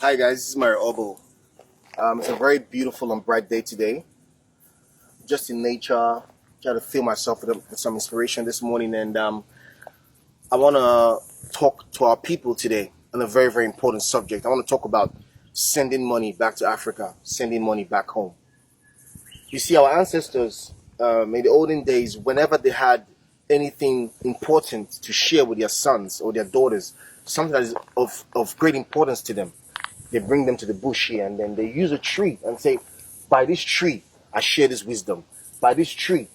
Hi guys, this is my Waooo. It's a very beautiful and bright day today. Just in nature, try to feel myself with some inspiration this morning, and I want to talk to our people today on a very, very important subject. I want to talk about sending money back to Africa, sending money back home. You see, our ancestors in the olden days, whenever they had anything important to share with their sons or their daughters, something that is of great importance to them, they bring them to the bush here, and then they use a tree and say, by this tree, I share this wisdom. By this tree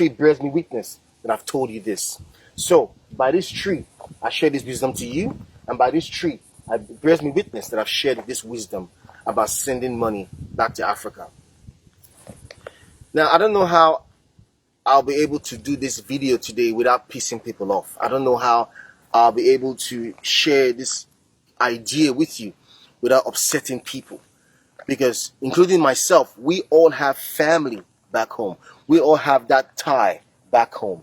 bears me witness that I've told you this. So, by this tree, I share this wisdom to you, and by this tree, it bears me witness that I've shared this wisdom about sending money back to Africa. Now, I don't know how I'll be able to do this video today without pissing people off. I don't know how I'll be able to share this idea with you without upsetting people, because including myself, we all have family back home. We all have that tie back home.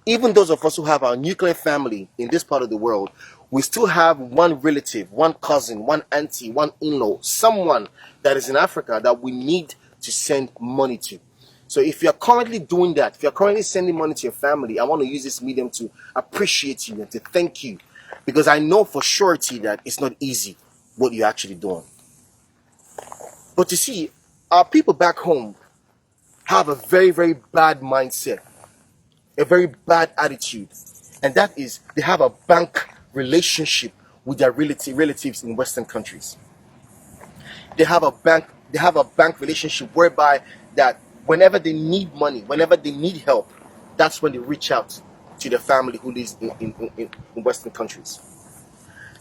Even those of us who have our nuclear family in this part of the world, we still have one relative, one cousin, one auntie, one in-law, someone that is in Africa that we need to send money to. So if you're currently doing that, if you're currently sending money to your family, I want to use this medium to appreciate you and to thank you, because I know for surety that it's not easy what you're actually doing. But you see, our people back home have a very, very bad mindset, a very bad attitude, and that is they have a bank relationship with their relatives in Western countries. They have a bank relationship whereby that whenever they need money, whenever they need help, that's when they reach out to their family who lives in Western countries.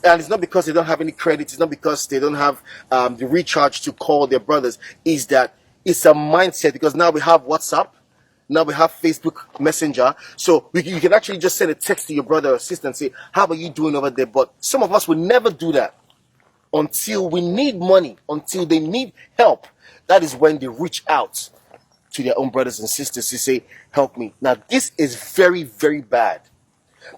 And it's not because they don't have any credit. It's not because they don't have the recharge to call their brothers. Is that it's a mindset, because now we have WhatsApp, now we have Facebook Messenger, so you can actually just send a text to your brother or sister and say, how are you doing over there? But some of us will never do that until we need money, until they need help. That is when they reach out to their own brothers and sisters to say, help me. Now this is very, very bad,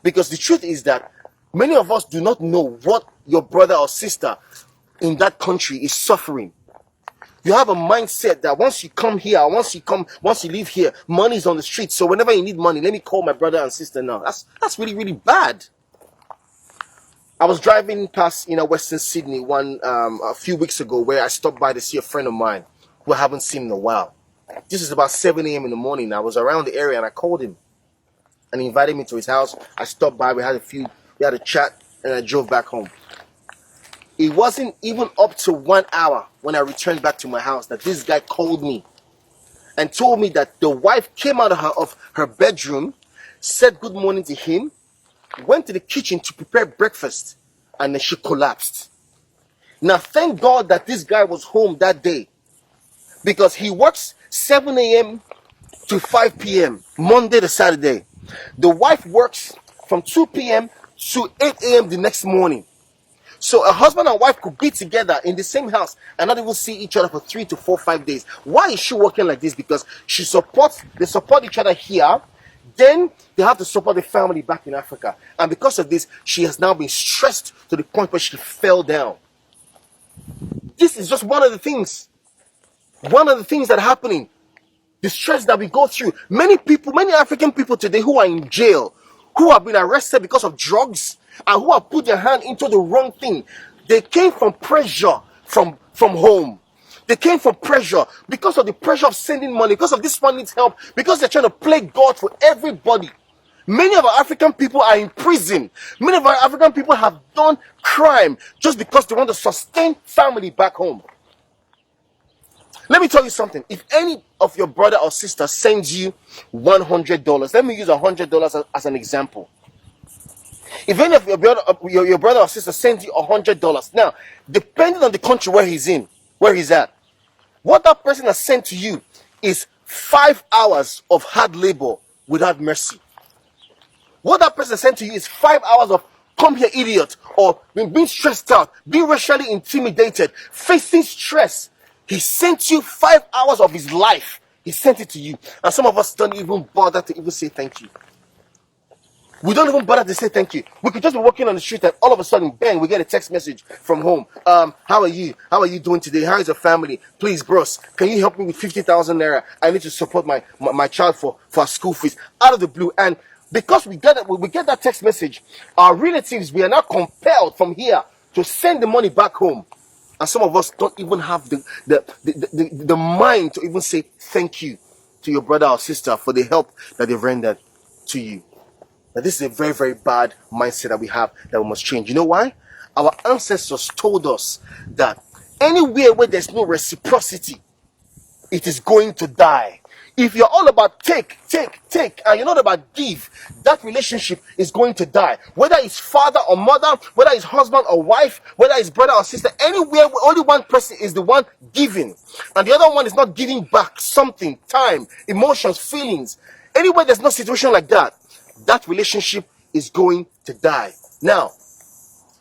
because the truth is that many of us do not know what your brother or sister in that country is suffering. You have a mindset that once you come here, once you leave here, money is on the street. So whenever you need money, let me call my brother and sister now. That's really, really bad. I was driving past Western Sydney a few weeks ago, where I stopped by to see a friend of mine who I haven't seen in a while. This is about 7 a.m. in the morning. I was around the area and I called him, and he invited me to his house. I stopped by, we had a chat, and I drove back home. It wasn't even up to 1 hour when I returned back to my house that this guy called me and told me that the wife came out of her bedroom, said good morning to him, went to the kitchen to prepare breakfast, and then she collapsed. Now, thank God that this guy was home that day, because he works 7 a.m. to 5 p.m. Monday to Saturday. The wife works from 2 p.m. to 8 a.m. the next morning. So a husband and wife could be together in the same house and not even see each other for 3 to 4, 5 days. Why is she working like this? Because they support each other here, then they have to support the family back in Africa. And because of this, she has now been stressed to the point where she fell down. This is just one of the things that are happening. The stress that we go through. Many African people today who are in jail, who have been arrested because of drugs, and who have put their hand into the wrong thing, they came from pressure from home. They came from pressure because of the pressure of sending money, because of this one needs help, because they're trying to play God for everybody. Many of our African people are in prison. Many of our African people have done crime just because they want to sustain family back home. Let me tell you something. If any of your brother or sister sends you $100, let me use $100 as an example. If any of your brother or sister sends you $100, now, depending on the country where he's at, what that person has sent to you is 5 hours of hard labor without mercy. What that person sent to you is 5 hours of come here, idiot, or being stressed out, being racially intimidated, facing stress. He sent you 5 hours of his life. He sent it to you. And some of us don't even bother to even say thank you. We don't even bother to say thank you. We could just be walking on the street and all of a sudden, bang, we get a text message from home. How are you? How are you doing today? How is your family? Please, bros, can you help me with 50,000 naira? I need to support my child for school fees. Out of the blue. And because we get that text message, our relatives, we are now compelled from here to send the money back home. And some of us don't even have the mind to even say thank you to your brother or sister for the help that they've rendered to you. Now, this is a very, very bad mindset that we have that we must change. You know why? Our ancestors told us that anywhere where there's no reciprocity, it is going to die. If you're all about take, and you're not about give, that relationship is going to die. Whether it's father or mother, whether it's husband or wife, whether it's brother or sister, anywhere where only one person is the one giving, and the other one is not giving back something, time, emotions, feelings. Anywhere there's no situation like that, that relationship is going to die. Now,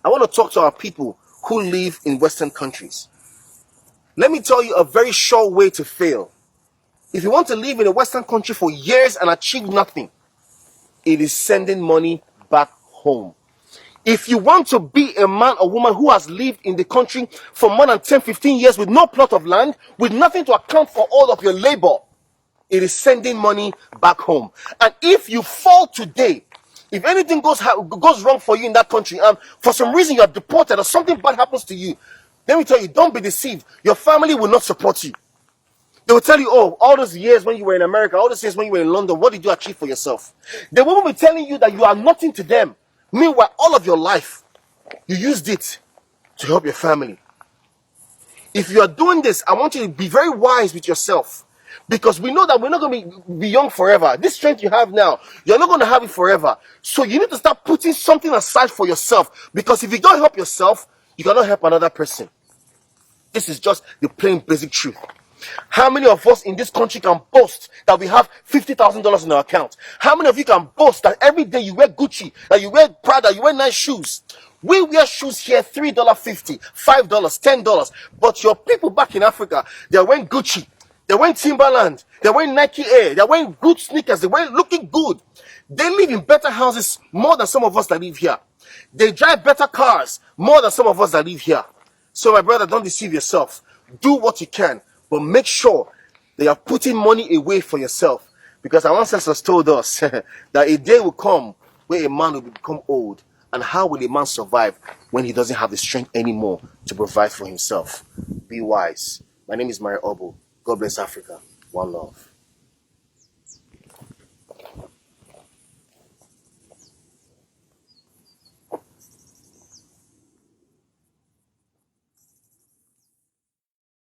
I want to talk to our people who live in Western countries. Let me tell you a very sure way to fail. If you want to live in a Western country for years and achieve nothing, it is sending money back home. If you want to be a man or woman who has lived in the country for more than 10, 15 years with no plot of land, with nothing to account for all of your labor, it is sending money back home. And if you fall today, if anything goes wrong for you in that country, and for some reason you are deported or something bad happens to you, let me tell you, don't be deceived. Your family will not support you. They will tell you, oh, all those years when you were in America, all those years when you were in London, what did you achieve for yourself? They will be telling you that you are nothing to them. Meanwhile, all of your life, you used it to help your family. If you are doing this, I want you to be very wise with yourself. Because we know that we're not going to be young forever. This strength you have now, you're not going to have it forever. So you need to start putting something aside for yourself. Because if you don't help yourself, you cannot help another person. This is just the plain basic truth. How many of us in this country can boast that we have $50,000 in our account? How many of you can boast that every day you wear Gucci, that you wear Prada, you wear nice shoes? We wear shoes here $3.50, $5, $10. But your people back in Africa, they're wearing Gucci, they're wearing Timberland, they're wearing Nike Air, they're wearing good sneakers, they're wearing looking good. They live in better houses more than some of us that live here. They drive better cars more than some of us that live here. So my brother, don't deceive yourself. Do what you can, but make sure that you are putting money away for yourself. Because our ancestors told us that a day will come where a man will become old. And how will a man survive when he doesn't have the strength anymore to provide for himself? Be wise. My name is Mario Obo. God bless Africa. One love.